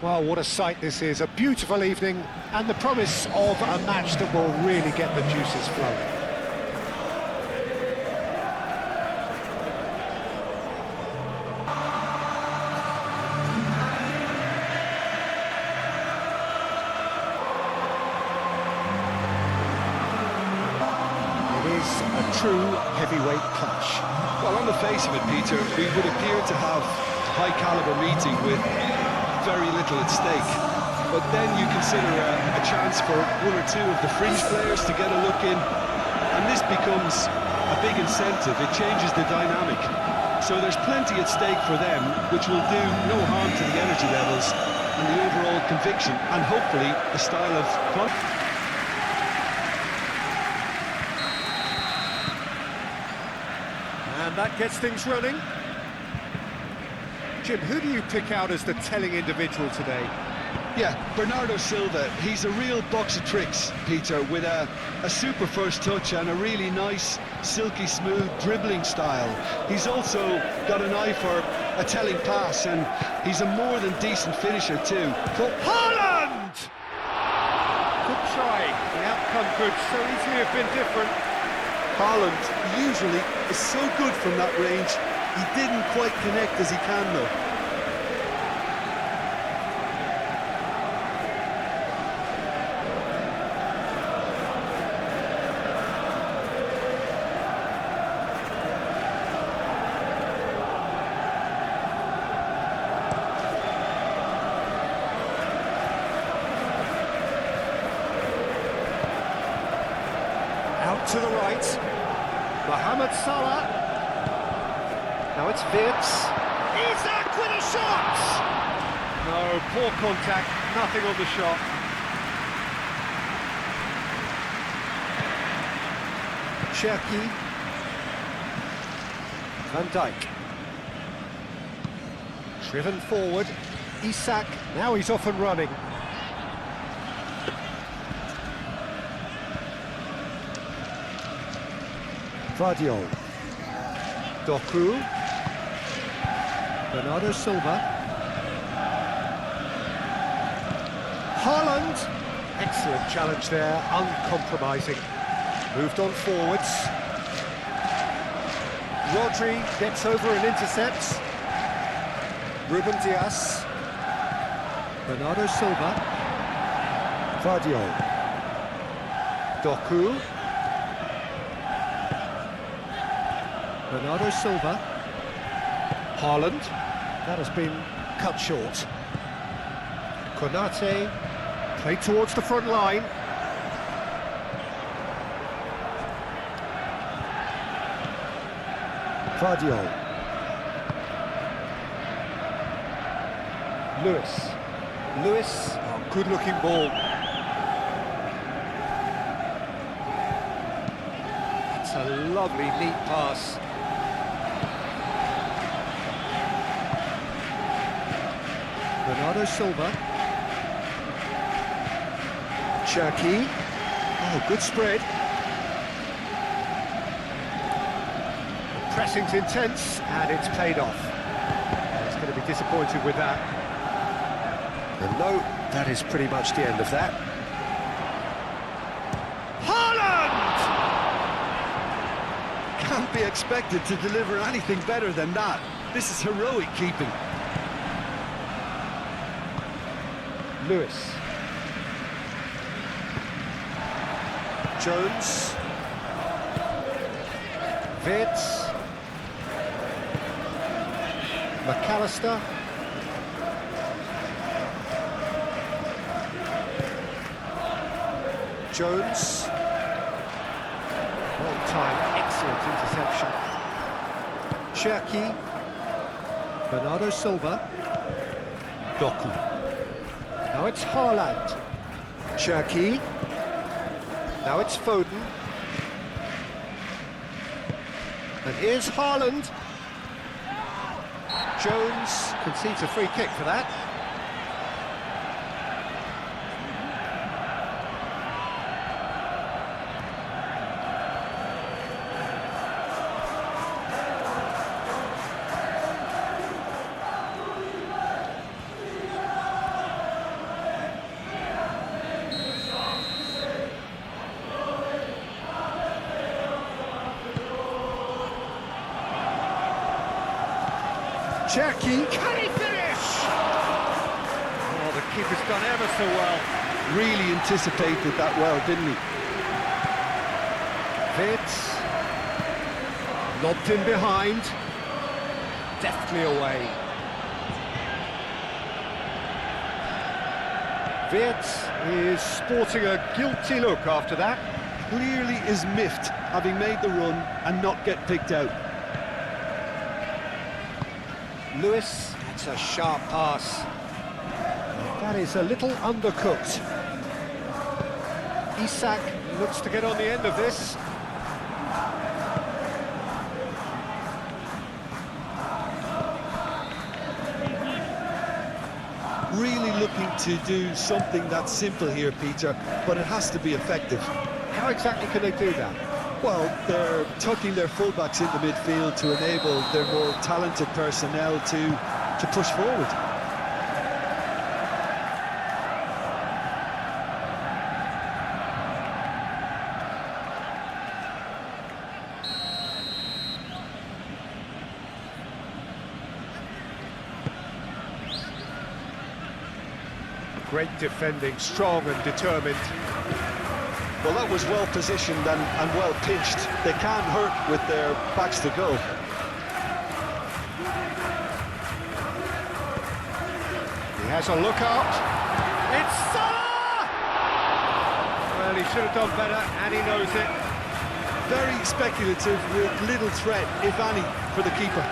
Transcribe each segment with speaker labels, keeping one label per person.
Speaker 1: Well, what a sight this is. A beautiful evening and the promise of a match that will really get the juices flowing. It is a true heavyweight clash.
Speaker 2: Well, on the face of it, Peter, we would appear to have a high-caliber meeting with very little at stake. But then you consider a chance for one or two of the fringe players to get a look in, and this becomes a big incentive. It changes the dynamic. So there's plenty at stake for them, which will do no harm to the energy levels and the overall conviction, and hopefully the style of play.
Speaker 1: And that gets things running. Jim, who do you pick out as the telling individual today?
Speaker 2: Yeah, Bernardo Silva. He's a real box of tricks, Peter, with a super first touch and a really nice, silky smooth dribbling style. He's also got an eye for a telling pass, and he's a more than decent finisher too.
Speaker 1: For Haaland! Good try. The outcome could so easily have been different.
Speaker 2: Haaland usually is so good from that range. He didn't quite connect as he can though.
Speaker 1: Out to the right. Mohamed Salah. Now it's Vitz. Isak with a shot! No, poor contact, nothing on the shot. Cherki. Van Dijk. Driven forward. Isak, now he's off and running. Vardiol. Doku. Bernardo Silva. Haaland. Excellent challenge there, uncompromising. Moved on forwards. Rodri gets over and intercepts. Ruben Dias. Bernardo Silva. Vardiol. Doku. Bernardo Silva. Haaland. That has been cut short. Konate. Played towards the front line. Vardiol. Lewis. Oh, good-looking ball. It's a lovely, neat pass. Bernardo Silva. Cherki. Oh, good spread. The pressing's intense, and it's paid off. He's going to be disappointed with that. And no, that is pretty much the end of that. Haaland!
Speaker 2: Can't be expected to deliver anything better than that. This is heroic keeping.
Speaker 1: Lewis. Jones. Vitz. McAllister. Jones. Long time, excellent interception. Cherki. Bernardo Silva. Doku. Now it's Haaland. Cherki. Now it's Foden. And here's Haaland. Jones concedes a free kick for that. Cherky, can he finish? Oh, the keeper's done ever so well.
Speaker 2: Really anticipated that well, didn't he?
Speaker 1: Fitz, lobbed in behind, deftly away. Wirtz is sporting a guilty look after that.
Speaker 2: Clearly is miffed, having made the run and not get picked out.
Speaker 1: Lewis, that's a sharp pass. That is a little undercooked. Isak looks to get on the end of this.
Speaker 2: Really looking to do something that's simple here, Peter, but it has to be effective.
Speaker 1: How exactly can they do that?
Speaker 2: Well, they're tucking their fullbacks into midfield to enable their more talented personnel to push forward.
Speaker 1: Great defending, strong and determined.
Speaker 2: Well, that was well positioned and well pitched. They can't hurt with their backs to goal.
Speaker 1: He has a look out. It's Salah! Well, he should have done better, and he knows it.
Speaker 2: Very speculative with little threat, if any, for the keeper.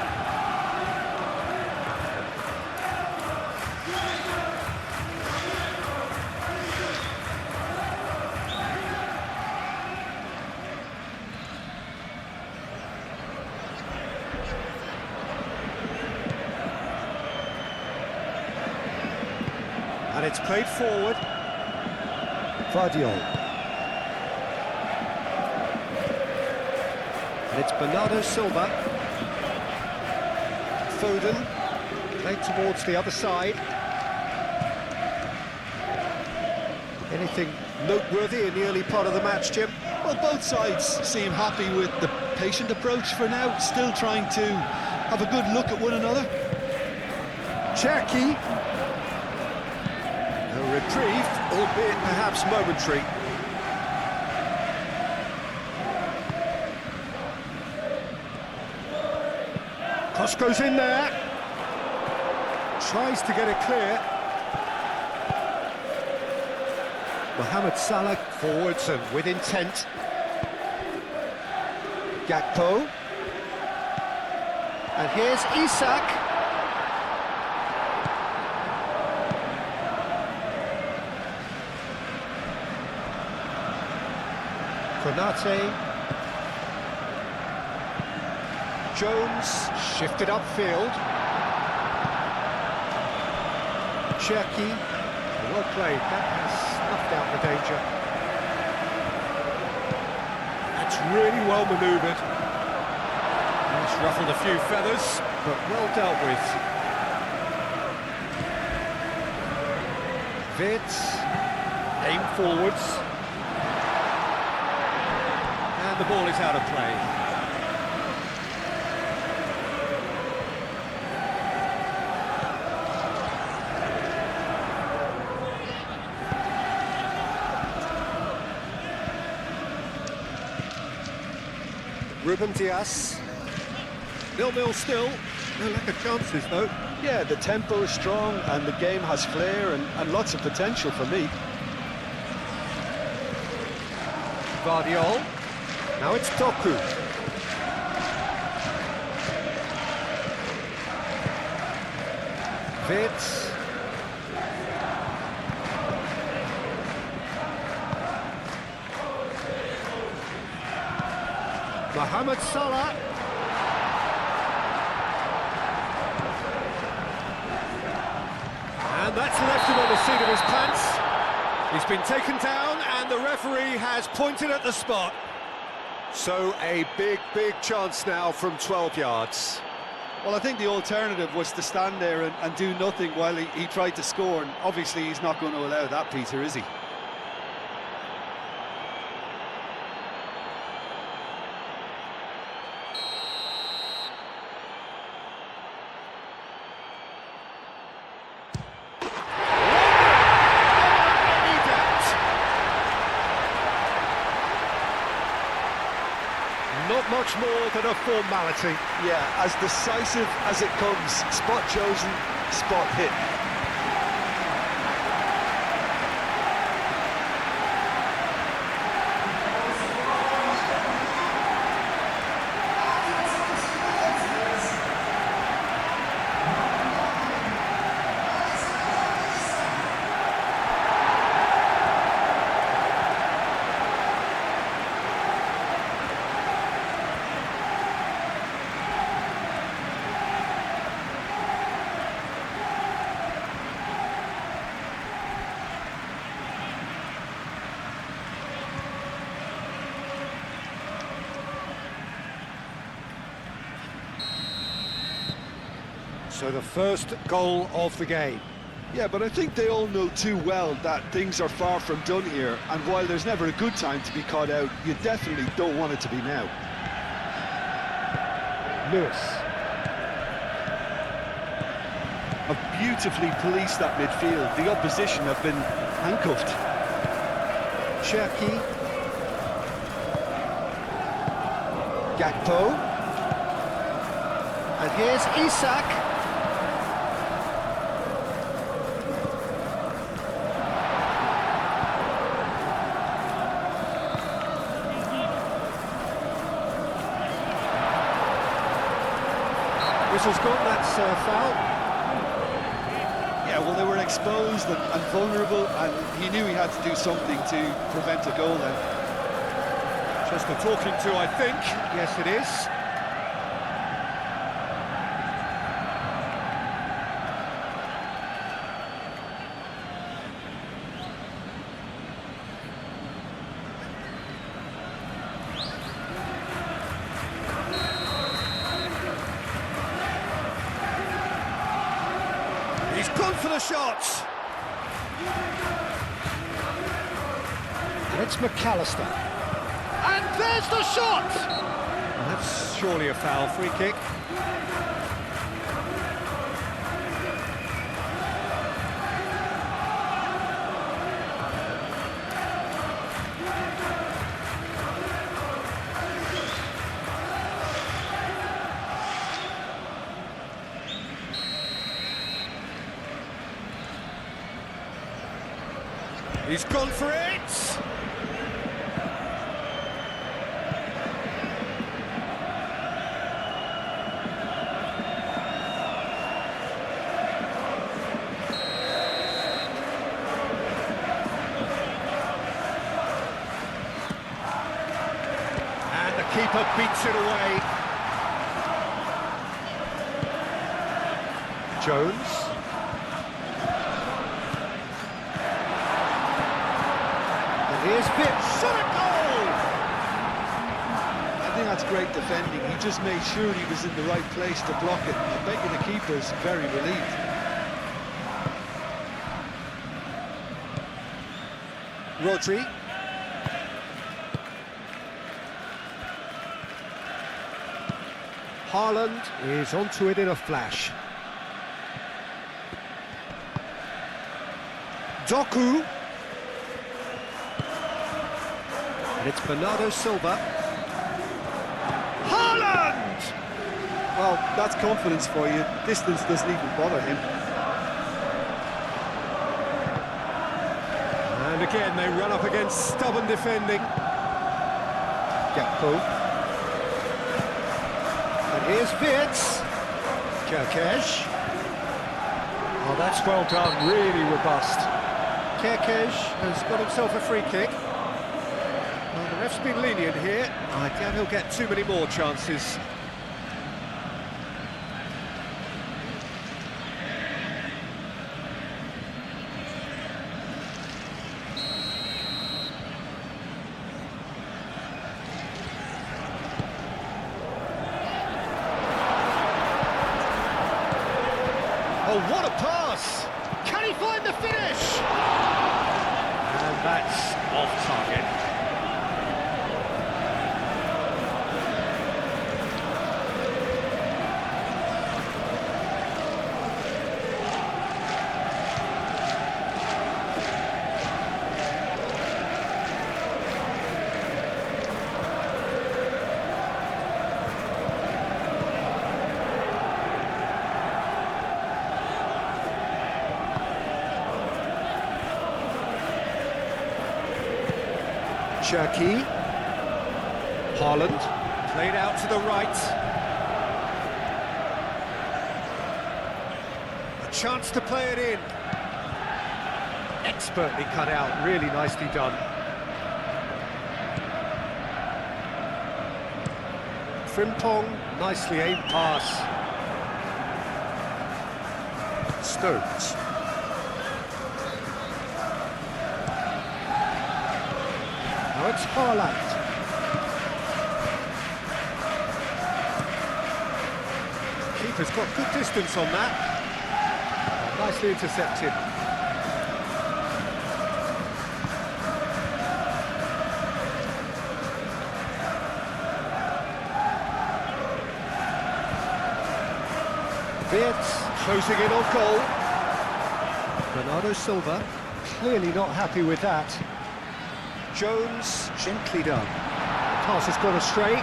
Speaker 1: And it's played forward. Vardiol. And it's Bernardo Silva. Foden. Played towards the other side. Anything noteworthy in the early part of the match, Jim?
Speaker 2: Well, both sides seem happy with the patient approach for now, still trying to have a good look at one another.
Speaker 1: Cherky. A reprieve, albeit perhaps momentary. Cross goes in there. Tries to get it clear. Mohamed Salah forwards and with intent. Gakpo. And here's Isak. Konate. Jones shifted upfield. Cherky, well played, that has snuffed out the danger. That's really well manoeuvred. It's ruffled a few feathers, but well dealt with. Wirtz, aim forwards. And the ball is out of play. Ruben Dias. 0-0 still. No lack of chances, though.
Speaker 2: Yeah, the tempo is strong and the game has flair and lots of potential for me.
Speaker 1: Vardiol. Now it's Doku. Wirtz. Mohamed Salah. And that's left him on the seat of his pants. He's been taken down and the referee has pointed at the spot. So a big chance now from 12 yards.
Speaker 2: Well, I think the alternative was to stand there and do nothing while he tried to score, and obviously he's not going to allow that, Peter, is he?
Speaker 1: much more than a formality.
Speaker 2: Yeah, as decisive as it comes. Spot chosen, spot hit.
Speaker 1: So the first goal of the game.
Speaker 2: Yeah, but I think they all know too well that things are far from done here, and while there's never a good time to be caught out, you definitely don't want it to be now.
Speaker 1: Lewis.
Speaker 2: Have beautifully policed that midfield. The opposition have been handcuffed.
Speaker 1: Cherki. Gakpo. And here's Isak. Whistle's gone, that's foul.
Speaker 2: Yeah, well, they were exposed and vulnerable, and he knew he had to do something to prevent a goal then.
Speaker 1: Just a talking to, I think. Yes, it is. He's gone for the shot. It's McAllister. And there's the shot! Well, that's surely a foul, free kick. He's gone for it! And the keeper beats it away. Jones. Here's Phipps, shot a goal!
Speaker 2: I think that's great defending. He just made sure he was in the right place to block it. I bet you the keeper's very relieved.
Speaker 1: Rodri. Haaland is onto it in a flash. Doku. And it's Bernardo Silva. Haaland!
Speaker 2: Well, that's confidence for you. Distance doesn't even bother him.
Speaker 1: And again, they run up against stubborn defending. Gakpo. And here's Wirtz. Kerkez. Oh, that's well done, really robust. Kerkez has got himself a free kick. Well, the ref's been lenient here. I doubt he'll get too many more chances. Oh, what a pass! Can he find the finish? And that's off target. Cherki. Haaland. Played out to the right. A chance to play it in. Expertly cut out, really nicely done. Frimpong, nicely aimed pass. Stones. Now it's Haaland. Keeper's got good distance on that. Nicely intercepted. Wirtz closing in on goal. Bernardo Silva clearly not happy with that. Jones gently done. Pass has gone astray.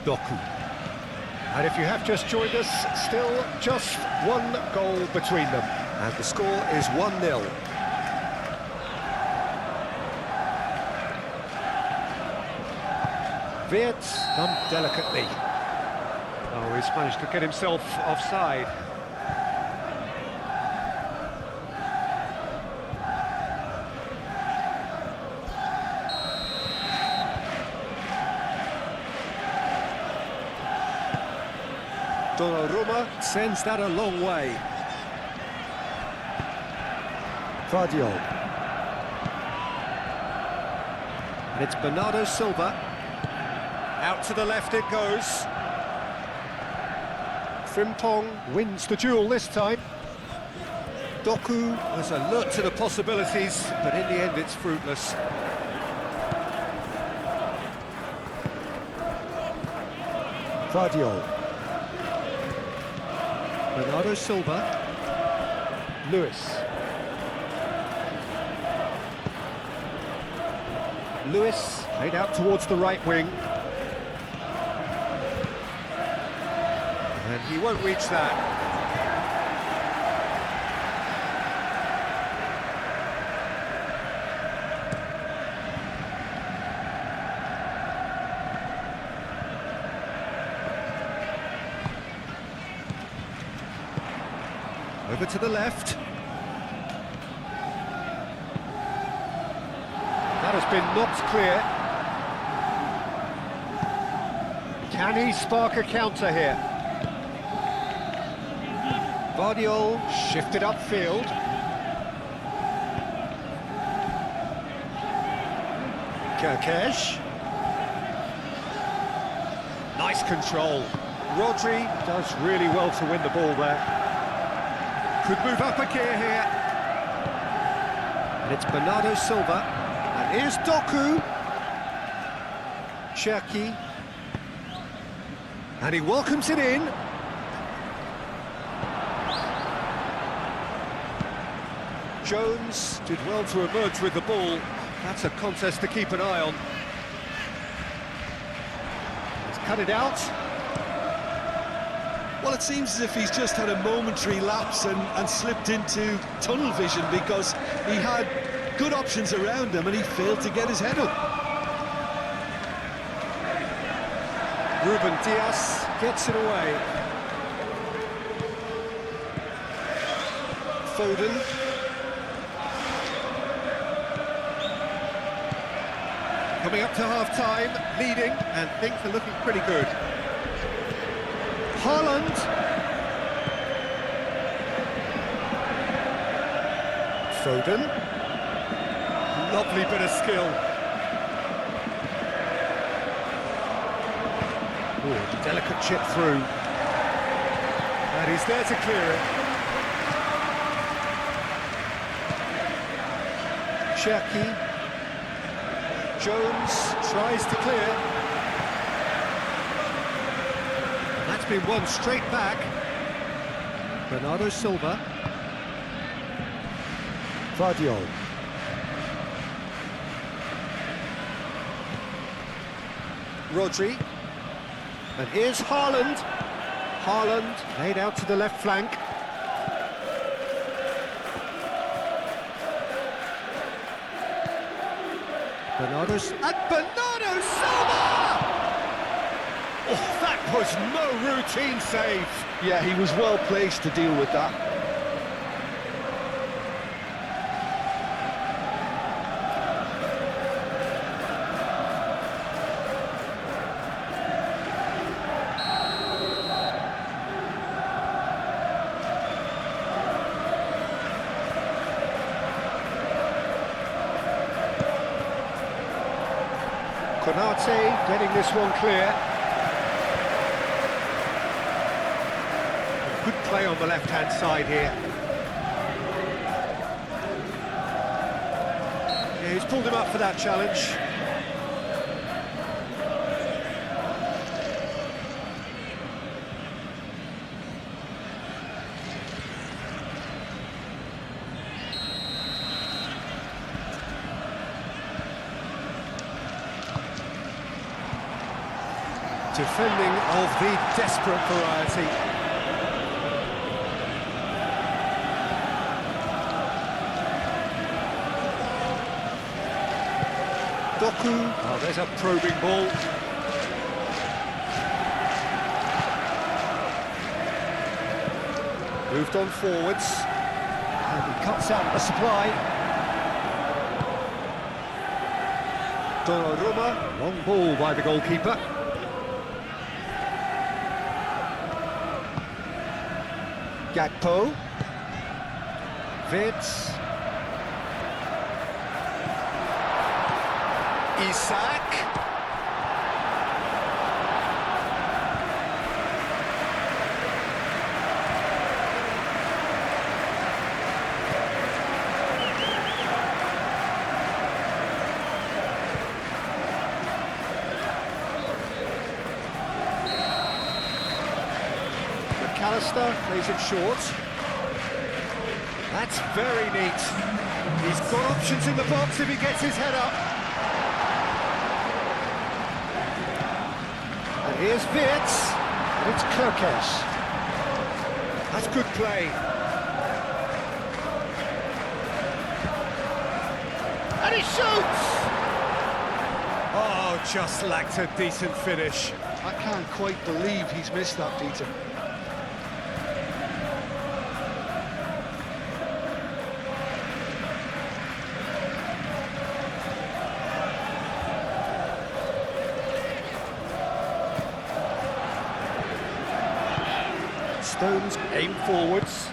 Speaker 1: Doku. And if you have just joined us, still just one goal between them. And the score is 1-0. Wirtz done delicately. Oh, he's managed to get himself offside. Donnarumma sends that a long way. Vardiol. And it's Bernardo Silva. Out to the left it goes. Frimpong wins the duel this time. Doku was alert to the possibilities, but in the end it's fruitless. Vardiol. Bernardo Silva. Lewis. Lewis played out towards the right wing. And he won't reach that. Over to the left. That has been knocked clear. Can he spark a counter here? Vardiol shifted upfield. Kerkesh. Nice control. Rodri does really well to win the ball there. Could move up a gear here. And it's Bernardo Silva. And here's Doku. Cherki. And he welcomes it in. Jones did well to emerge with the ball. That's a contest to keep an eye on. He's cut it out.
Speaker 2: Well, it seems as if he's just had a momentary lapse and slipped into tunnel vision, because he had good options around him and he failed to get his head up.
Speaker 1: Ruben Dias gets it away. Foden. Coming up to half-time, leading, and things are looking pretty good. Haaland. Foden. Lovely bit of skill. Ooh, delicate chip through. And he's there to clear it. Cherki. Jones tries to clear. That's been won straight back. Bernardo Silva. Vardiol. Rodri. And here's Haaland. Haaland laid out to the left flank. Bernardo Silva! Oh, that was no routine save.
Speaker 2: Yeah, he was well placed to deal with that.
Speaker 1: Konate getting this one clear. Good play on the left-hand side here. Yeah, he's pulled him up for that challenge. Defending of the desperate variety. Doku. Oh, there's a probing ball. Moved on forwards. And he cuts out the supply. Donnarumma. Long ball by the goalkeeper. Gakpo, Wits, Isak, McAllister plays it short. That's very neat. He's got options in the box if he gets his head up. And here's Wits, and it's Kirkes. That's good play. And he shoots! Oh, just lacked a decent finish.
Speaker 2: I can't quite believe he's missed that, Peter.
Speaker 1: Stones aim forwards.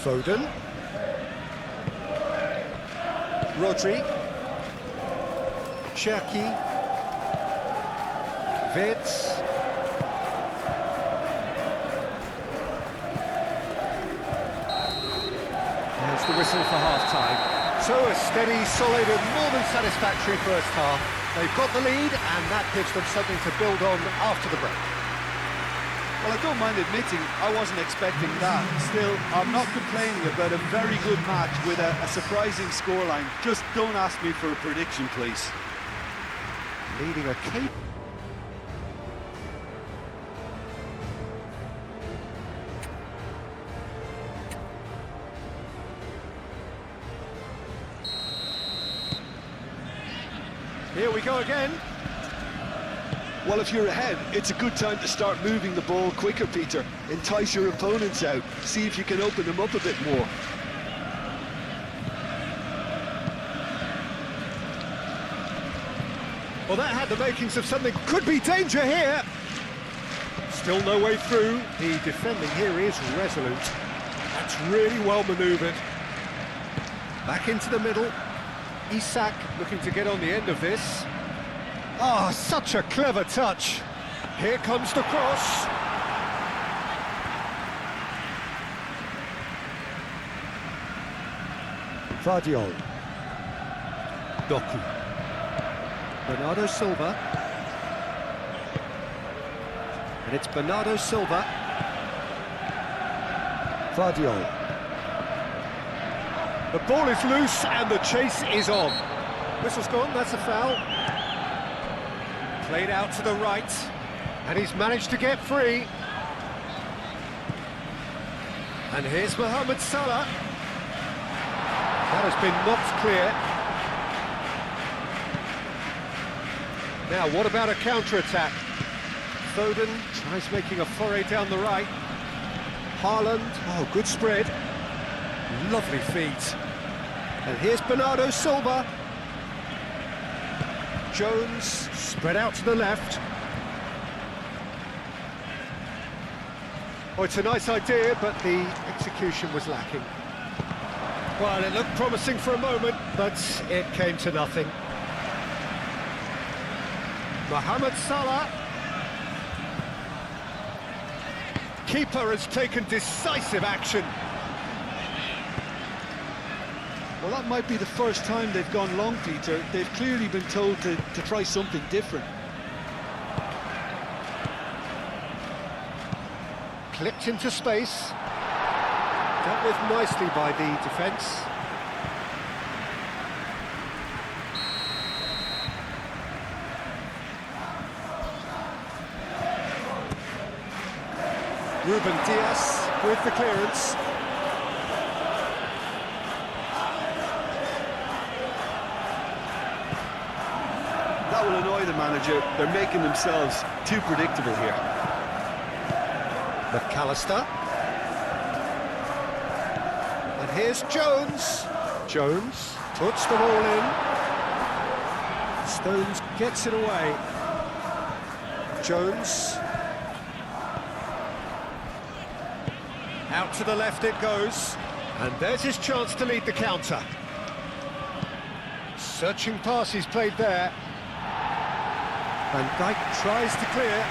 Speaker 1: Foden. Rodri. Cherki. Wits. There's the whistle for half-time. So a steady, solid and more than satisfactory first half. They've got the lead, and that gives them something to build on after the break.
Speaker 3: Well, I don't mind admitting I wasn't expecting that. Still, I'm not complaining about a very good match with a surprising scoreline. Just don't ask me for a prediction, please.
Speaker 1: Leading a key. Here we go again.
Speaker 2: Well, if you're ahead, it's a good time to start moving the ball quicker, Peter. Entice your opponents out. See if you can open them up a bit more.
Speaker 1: Well, that had the makings of something. Could be danger here. Still no way through. The defending here is resolute. That's really well manoeuvred. Back into the middle. Isak looking to get on the end of this. Oh, such a clever touch. Here comes the cross. Vardiol. Doku. Bernardo Silva. And it's Bernardo Silva. Vardiol. The ball is loose and the chase is on. Whistle's gone, that's a foul. Played out to the right, and he's managed to get free. And here's Mohamed Salah. That has been knocked clear. Now, what about a counter-attack? Foden tries making a foray down the right. Haaland, oh, good spread. Lovely feet. And here's Bernardo Silva. Jones, spread out to the left. Oh, it's a nice idea, but the execution was lacking. Well, it looked promising for a moment, but it came to nothing. Mohamed Salah. Keeper has taken decisive action.
Speaker 3: Well, that might be the first time they've gone long, Peter. They've clearly been told to try something different.
Speaker 1: Clipped into space. Dealt with nicely by the defence. Ruben Dias with the clearance.
Speaker 3: That will annoy the manager. They're making themselves too predictable here.
Speaker 1: McAllister. And here's Jones. Jones puts the ball in. Stones gets it away. Jones. Out to the left it goes. And there's his chance to lead the counter. Searching pass he's played there. Van Dijk tries to clear.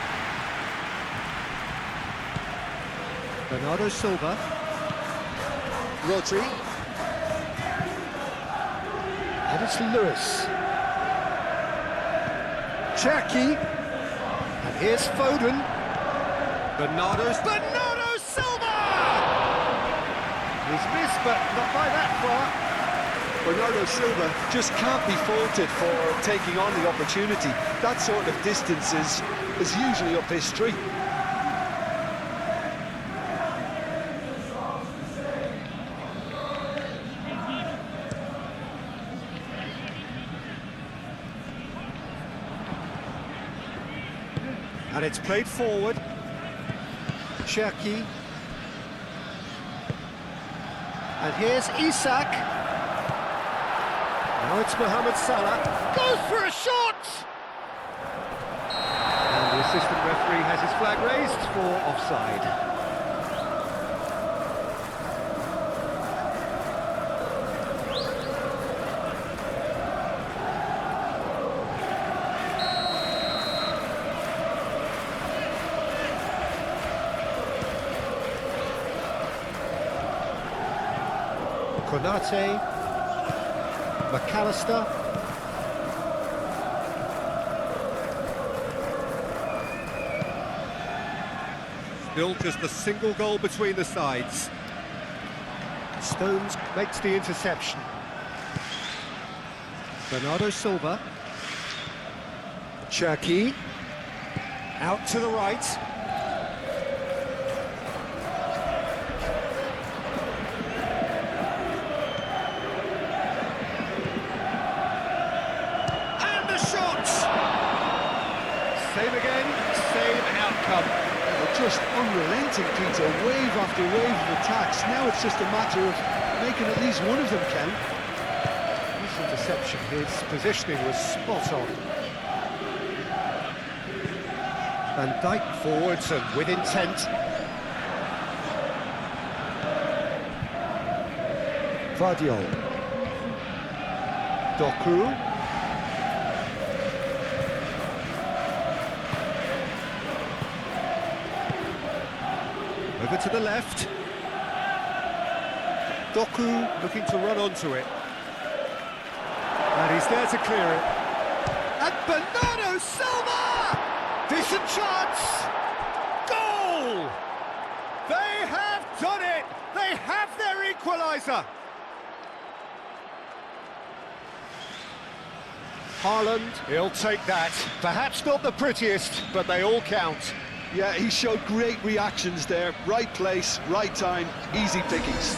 Speaker 1: Bernardo Silva. Rodri. And it's Lewis. Cherki. And here's Foden. Bernardo Silva! He's missed, but not by that far.
Speaker 3: Bernardo Silva just can't be faulted for taking on the opportunity. That sort of distance is usually up his street.
Speaker 1: And it's played forward. Cherki. And here's Isak. Now it's Mohamed Salah. Goes for a shot! And the assistant referee has his flag raised for offside. Konate, McAllister. Still just a single goal between the sides. Stones makes the interception. Bernardo Silva. Cherki. Out to the right. Same again, same outcome.
Speaker 3: They're just unrelenting, Peter, wave after wave of attacks. Now it's just a matter of making at least one of them count.
Speaker 1: This interception, his positioning was spot on. Van Dijk forwards and with intent. Vardiol. Doku. Over to the left. Doku looking to run onto it. And he's there to clear it. And Bernardo Silva! Decent chance! Goal! They have done it! They have their equaliser! Haaland, he'll take that. Perhaps not the prettiest, but they all count.
Speaker 2: Yeah, he showed great reactions there. Right place, right time, easy pickings.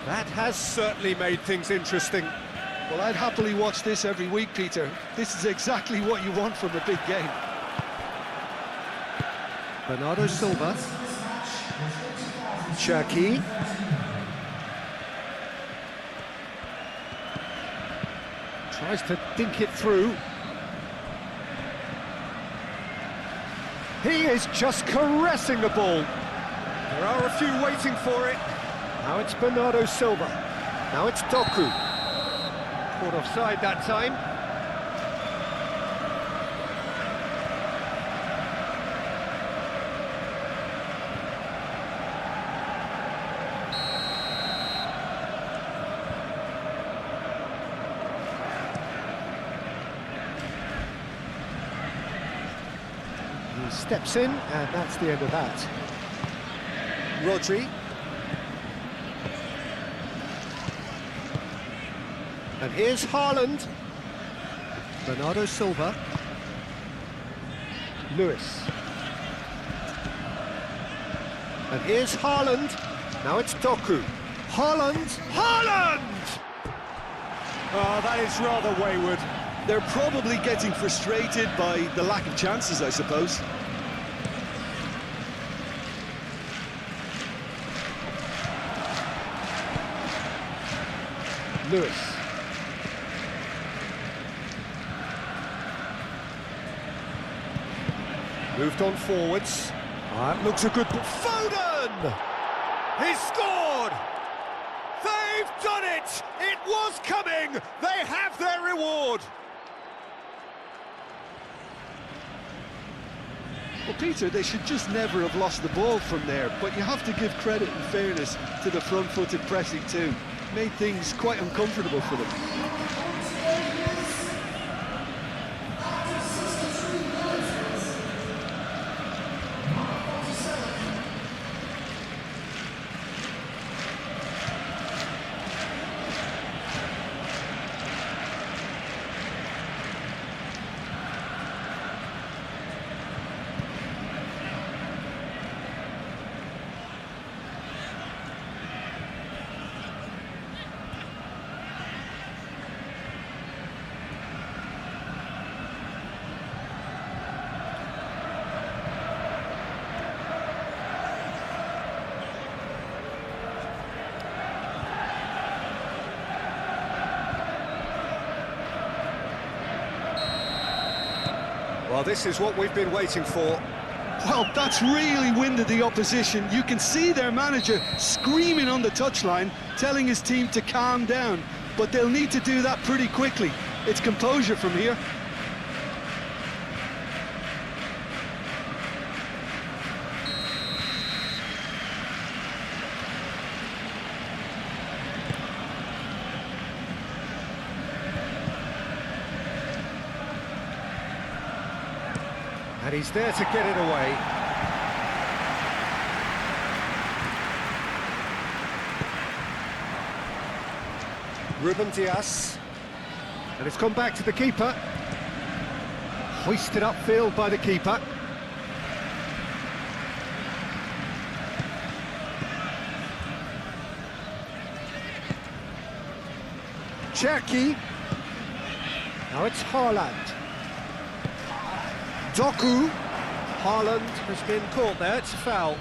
Speaker 1: That has certainly made things interesting.
Speaker 2: Well, I'd happily watch this every week, Peter. This is exactly what you want from a big game.
Speaker 1: Bernardo Silva. Cherki. Tries to dink it through. He is just caressing the ball. There are a few waiting for it. Now it's Bernardo Silva. Now it's Doku. Caught offside that time. He steps in, and that's the end of that. Rodri. And here's Haaland. Bernardo Silva. Lewis. And here's Haaland. Now it's Doku. Haaland. Haaland! Oh, that is rather wayward.
Speaker 2: They're probably getting frustrated by the lack of chances, I suppose.
Speaker 1: Lewis. Moved on forwards. That looks a good... Foden! He's scored! They've done it! It was coming! They have their reward!
Speaker 2: Well, Peter, they should just never have lost the ball from there, but you have to give credit and fairness to the front-footed pressing too. Made things quite uncomfortable for them.
Speaker 1: Well, this is what we've been waiting for.
Speaker 2: Well, that's really winded the opposition. You can see their manager screaming on the touchline, telling his team to calm down. But they'll need to do that pretty quickly. It's composure from here.
Speaker 1: And he's there to get it away. Ruben Dias. And it's gone back to the keeper. Hoisted upfield by the keeper. Cherki. Now it's Haaland. Doku. Haaland has been caught there, it's a foul.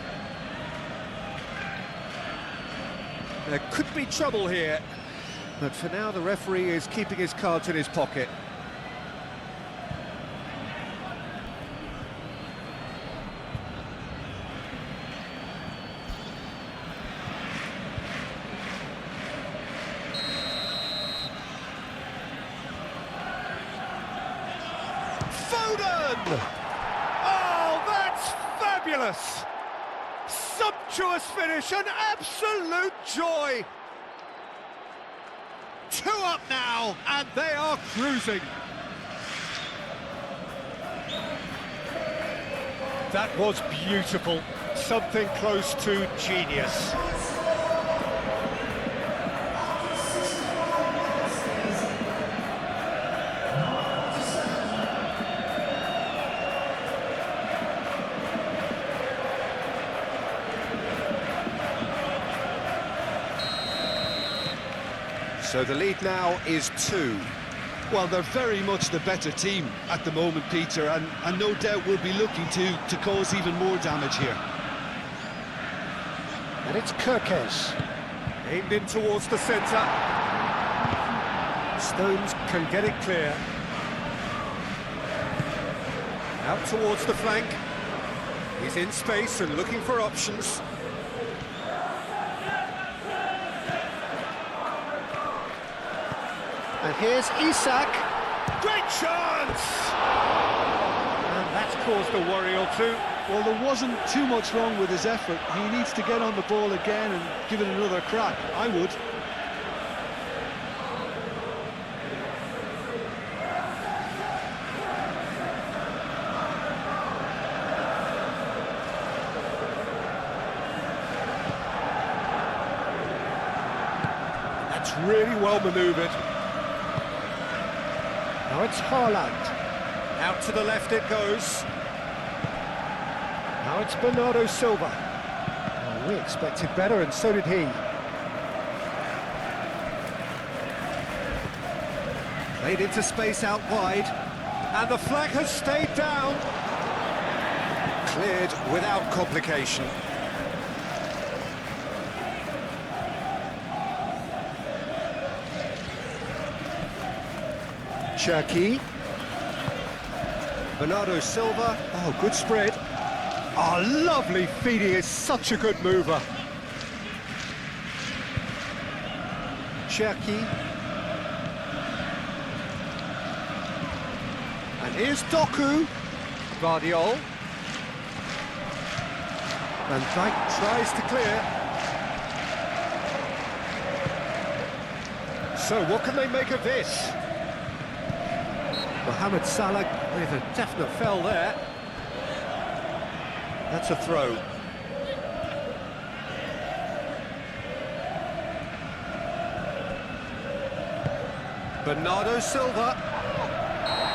Speaker 1: There could be trouble here, but for now the referee is keeping his cards in his pocket. Foden! Oh, that's fabulous! Sumptuous finish, an absolute joy! 2 up now, and they are cruising. That was beautiful, something close to genius. So the lead now is 2.
Speaker 2: Well, they're very much the better team at the moment, Peter, and no doubt will be looking to cause even more damage here.
Speaker 1: And it's Kirkes. Aimed in towards the centre. Stones can get it clear. Out towards the flank. He's in space and looking for options. And here's Isak. Great chance! And that's caused a worry or two.
Speaker 2: Well, there wasn't too much wrong with his effort. He needs to get on the ball again and give it another crack. I would.
Speaker 1: That's really well manoeuvred. Now it's Haaland. Out to the left it goes. Now it's Bernardo Silva. Oh, we expected better, and so did he. Played into space out wide, and the flag has stayed down. Cleared without complication. Cherki. Bernardo Silva. Oh, good spread. Oh, lovely feed. He is such a good mover. Cherki. And here's Doku. Guardiol. Van Dijk tries to clear. So, what can they make of this? Mohamed Salah with a definite foul there. That's a throw. Bernardo Silva.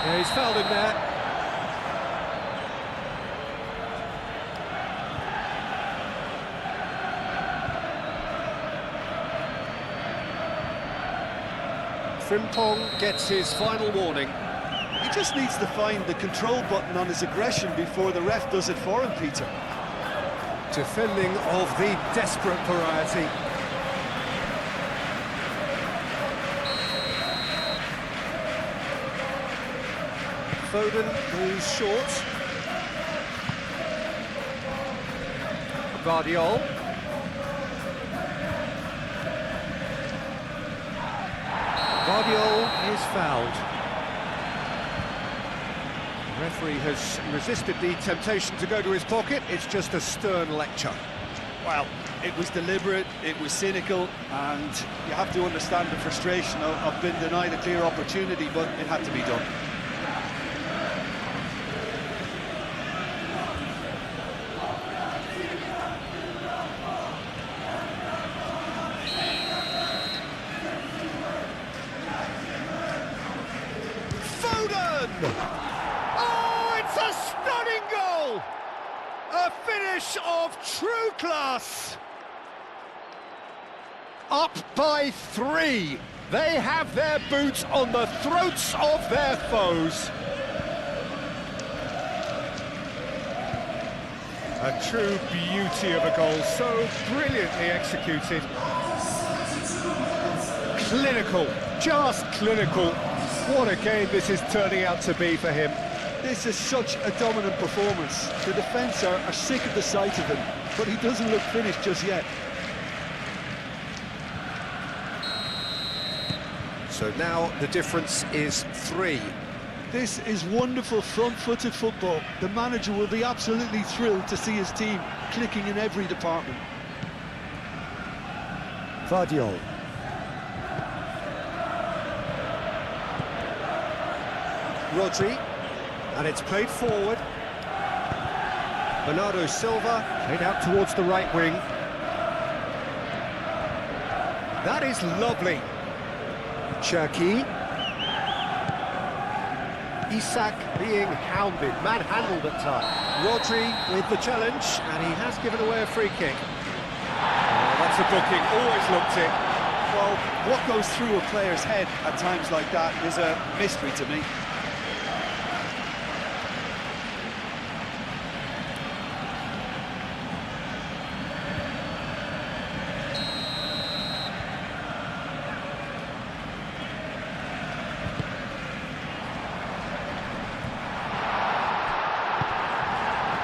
Speaker 1: Yeah, he's fouled him there. Frimpong gets his final warning.
Speaker 2: He just needs to find the control button on his aggression before the ref does it for him, Peter.
Speaker 1: Defending of the desperate variety. Foden moves short. Guardiol. Guardiol is fouled. The referee has resisted the temptation to go to his pocket. It's just a stern lecture.
Speaker 3: Well, it was deliberate, it was cynical, and you have to understand the frustration of being denied a clear opportunity, but it had to be done.
Speaker 1: Oh, it's a stunning goal! A finish of true class! Up by 3. They have their boots on the throats of their foes. A true beauty of a goal, so brilliantly executed. Clinical, just clinical. What a game this is turning out to be for him.
Speaker 2: This is such a dominant performance. The defence are sick of the sight of him, but he doesn't look finished just yet.
Speaker 1: So now the difference is 3.
Speaker 3: This is wonderful front-footed football. The manager will be absolutely thrilled to see his team clicking in every department.
Speaker 1: Vardiol. Rodri, and it's played forward. Bernardo Silva, played out towards the right wing. That is lovely. Cherki. Isak being hounded, manhandled at times. Rodri with the challenge, and he has given away a free kick. Oh, that's a booking, always looked it.
Speaker 3: Well, what goes through a player's head at times like that is a mystery to me.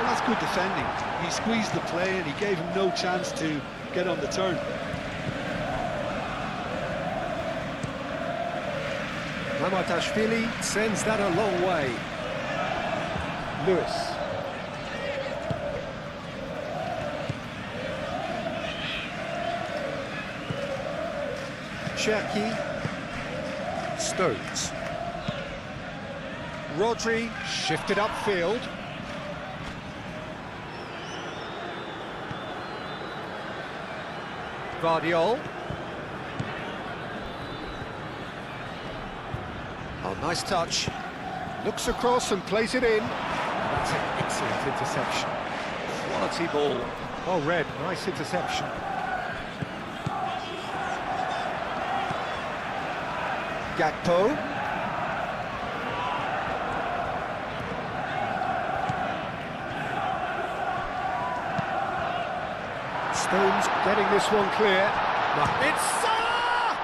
Speaker 3: That's good defending. He squeezed the play and he gave him no chance to get on the turn.
Speaker 1: Mamardashvili sends that a long way. Lewis. Cherki. Stones. Rodri shifted upfield. Vardiol. Oh, nice touch. Looks across and plays it in. That's an excellent interception. Quality ball. Well read, nice interception. Gakpo. Stones getting this one clear. It's Salah!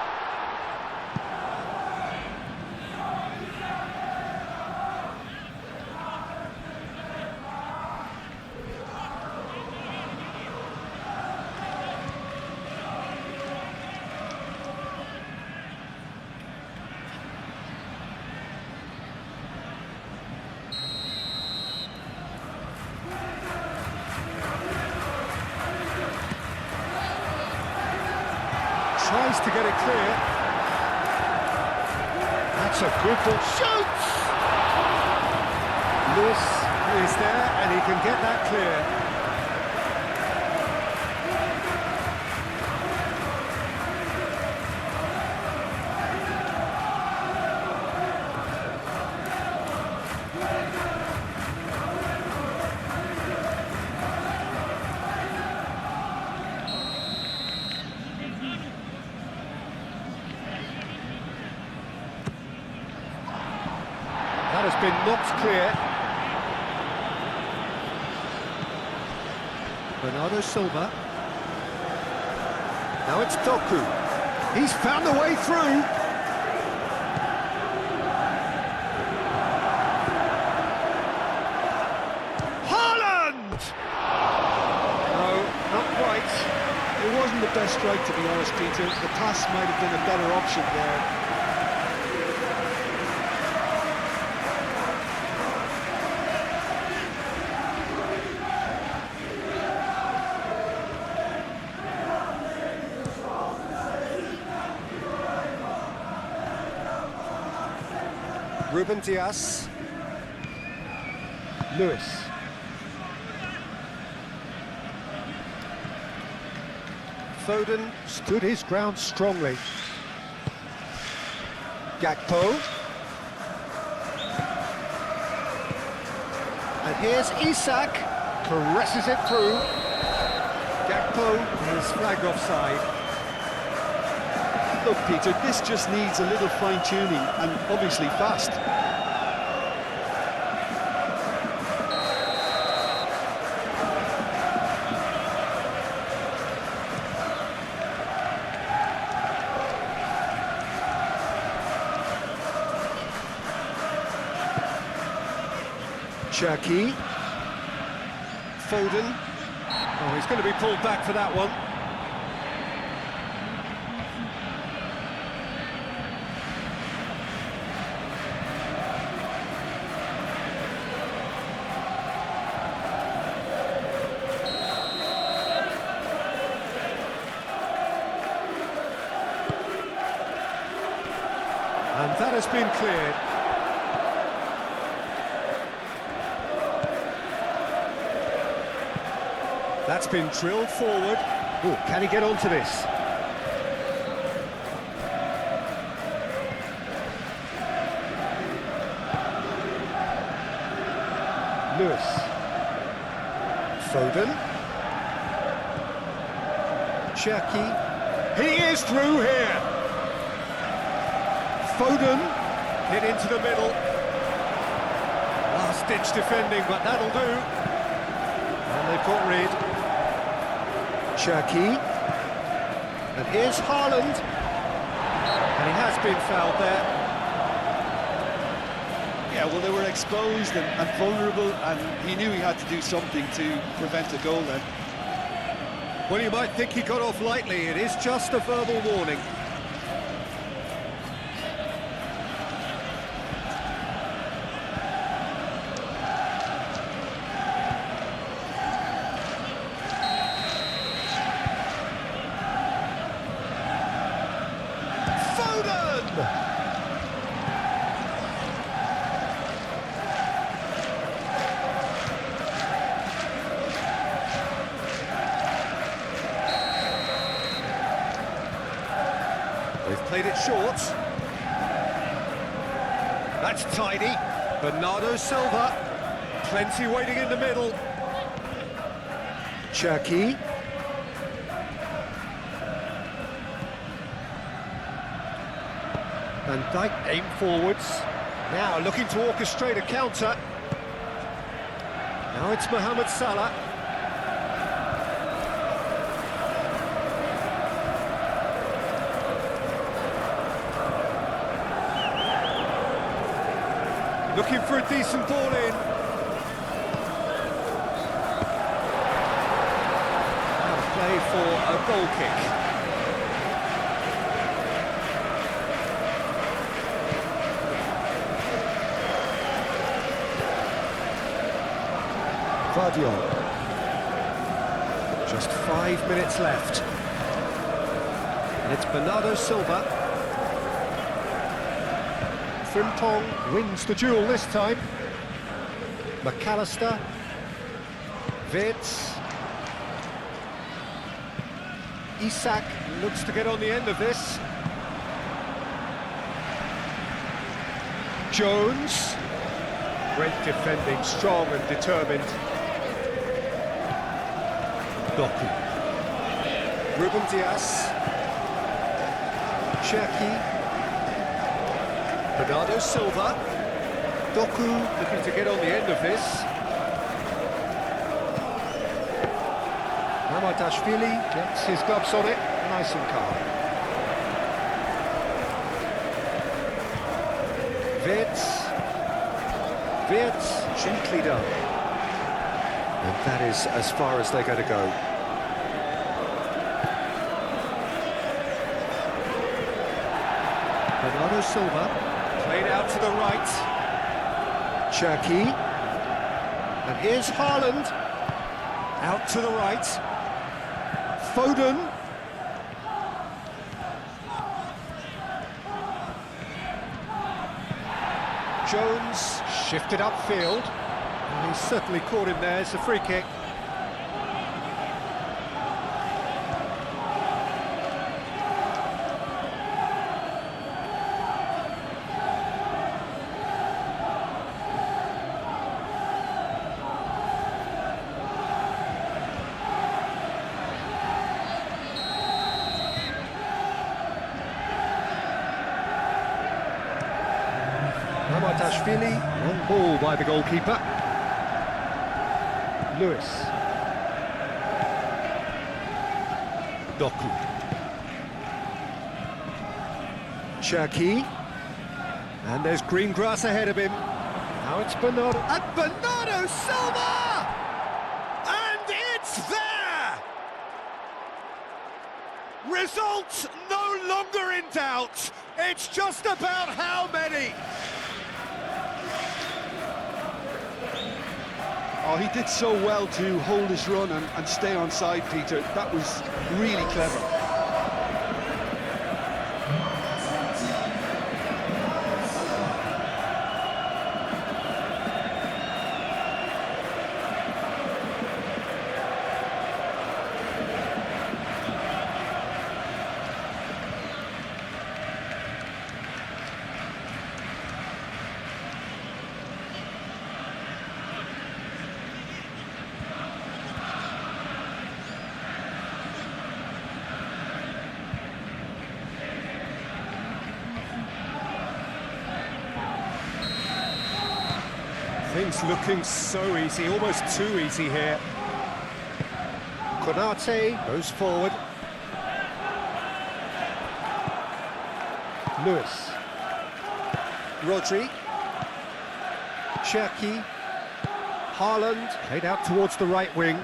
Speaker 1: Tries to get it clear. That's a good ball. Shoots! Lewis is there and he can get that clear. That has been knocked clear. Bernardo Silva. Now it's Doku. He's found a way through. Haaland! No, not quite.
Speaker 3: It wasn't the best strike, to be honest, Peter. The pass might have been a better option there.
Speaker 1: Ruben Dias. Lewis. Foden stood his ground strongly. Gakpo. And here's Isak. Caresses it through. Gakpo is flagged offside.
Speaker 3: Look, Peter, this just needs a little fine-tuning and obviously fast.
Speaker 1: Cherki. Foden. Oh, he's going to be pulled back for that one. that has been cleared. That's been drilled forward. Oh, can he get onto this? Lewis. Foden. Cherky. He is through here. Foden hit into the middle. Last-ditch defending, but that'll do. And they've got rid. Cherky. And here's Haaland. And he has been fouled there.
Speaker 3: Yeah, well, they were exposed and vulnerable, and he knew he had to do something to prevent a goal then.
Speaker 1: Well, you might think he got off lightly. It is just a verbal warning. Foden! They've played it short. That's tidy. Bernardo Silva. Plenty waiting in the middle. Cherky. Van Dijk aim forwards. Now looking to orchestrate a counter. Now it's Mohamed Salah. Looking for a decent ball in. Now play for a goal kick. Guardiola. Just 5 minutes left. And it's Bernardo Silva. Frimpong wins the duel this time. McAllister. Wirtz. Isak looks to get on the end of this. Jones. Great defending, strong and determined. Doku. Ruben Dias. Cherky. Bernardo Silva. Doku looking to get on the end of this. Mamardashvili gets his gloves on it, nice and calm. Wirtz, gently done. And that is as far as they're going to go. Bernardo Silva. Played out to the right. Cherky. And here's Haaland. Out to the right. Foden. Jones shifted upfield. And he's certainly caught him there. It's a free kick. Mamardashvili, on ball by the goalkeeper. Lewis. Doku. Cherky. And there's green grass ahead of him. Now it's Bernardo. And Bernardo Silva! And it's there! Result no longer in doubt. It's just about how many.
Speaker 3: Oh, he did so well to hold his run and stay on side, Peter. That was really clever.
Speaker 1: It's looking so easy, almost too easy here. Konate goes forward. Lewis. Rodri. Cherki. Haaland played out towards the right wing.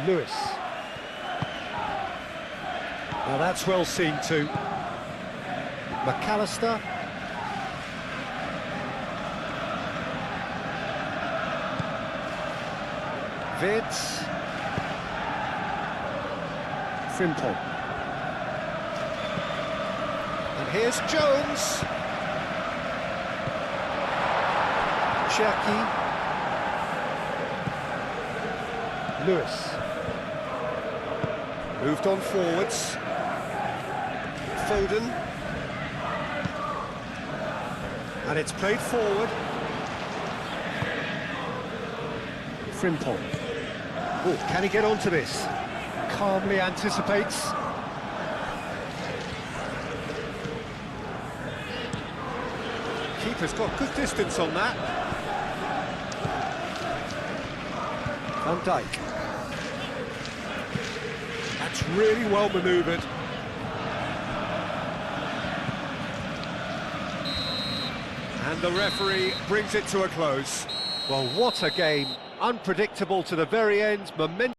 Speaker 1: Lewis. Now that's well seen too. McAllister. Vids. Frimpong. And here's Jones. Cherki. Lewis. Moved on forwards. Foden. And it's played forward. Frimpong. Oh, can he get onto this? Calmly anticipates. Keeper's got good distance on that. Van Dijk. That's really well manoeuvred. And the referee brings it to a close. Well, what a game. Unpredictable to the very end. Momentum.